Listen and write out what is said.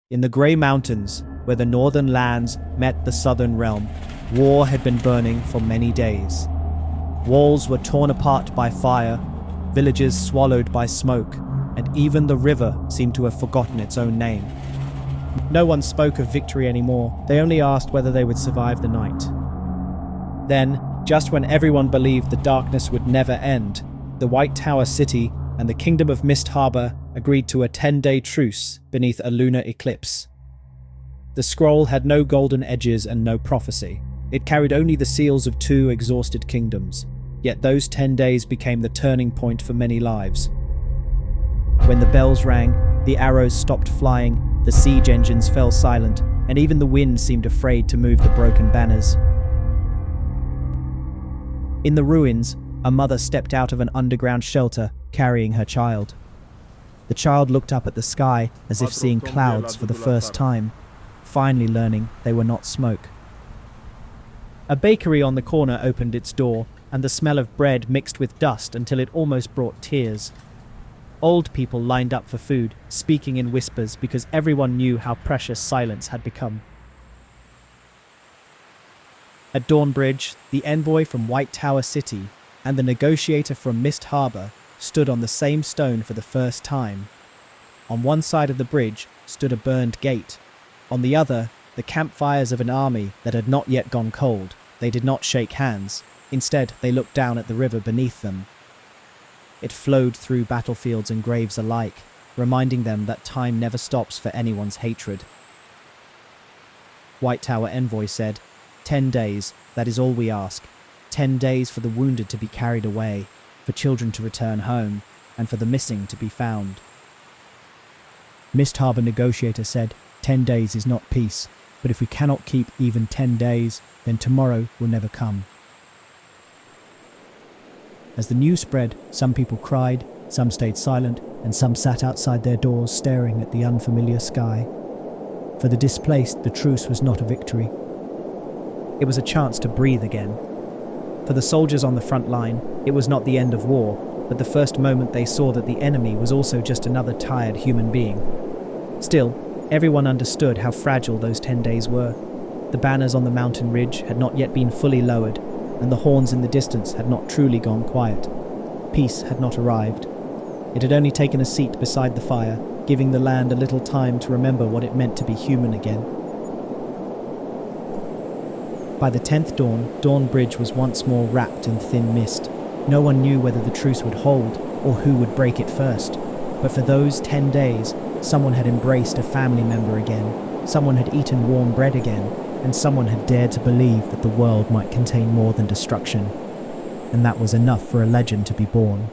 In the grey mountains, where the northern lands met the southern realm, war had been burning for many days. Walls were torn apart by fire, villages swallowed by smoke, and even the river seemed to have forgotten its own name. No one spoke of victory anymore. They only asked whether they would survive the night. Then, just when everyone believed the darkness would never end, the White Tower City and the Kingdom of Mist Harbor agreed to a 10-day truce beneath a lunar eclipse. The scroll had no golden edges and no prophecy. It carried only the seals of 2 exhausted kingdoms, yet those 10 days became the turning point for many lives. When the bells rang, the arrows stopped flying, the siege engines fell silent, and even the wind seemed afraid to move the broken banners. In the ruins, a mother stepped out of an underground shelter, carrying her child. The child looked up at the sky as if seeing clouds for the first time, finally learning they were not smoke. A bakery on the corner opened its door, and the smell of bread mixed with dust until it almost brought tears. Old people lined up for food, speaking in whispers because everyone knew how precious silence had become. At Dawnbridge, the envoy from White Tower City and the negotiator from Mist Harbor stood on the same stone for the first time. On one side of the bridge stood a burned gate. On the other, the campfires of an army that had not yet gone cold. They did not shake hands. Instead, they looked down at the river beneath them. It flowed through battlefields and graves alike, reminding them that time never stops for anyone's hatred. White Tower envoy said, 10 days, that is all we ask. 10 days for the wounded to be carried away, for children to return home, and for the missing to be found. Mist Harbor negotiator said, 10 days is not peace, but if we cannot keep even 10 days, then tomorrow will never come. As the news spread, some people cried, some stayed silent, and some sat outside their doors staring at the unfamiliar sky. For the displaced, the truce was not a victory. It was a chance to breathe again. For the soldiers on the front line, it was not the end of war, but the first moment they saw that the enemy was also just another tired human being. Still, everyone understood how fragile those 10 days were. The banners on the mountain ridge had not yet been fully lowered, and the horns in the distance had not truly gone quiet. Peace had not arrived. It had only taken a seat beside the fire, giving the land a little time to remember what it meant to be human again. By the 10th dawn, Dawnbridge was once more wrapped in thin mist. No one knew whether the truce would hold, or who would break it first. But for those 10 days, someone had embraced a family member again, someone had eaten warm bread again, and someone had dared to believe that the world might contain more than destruction. And that was enough for a legend to be born.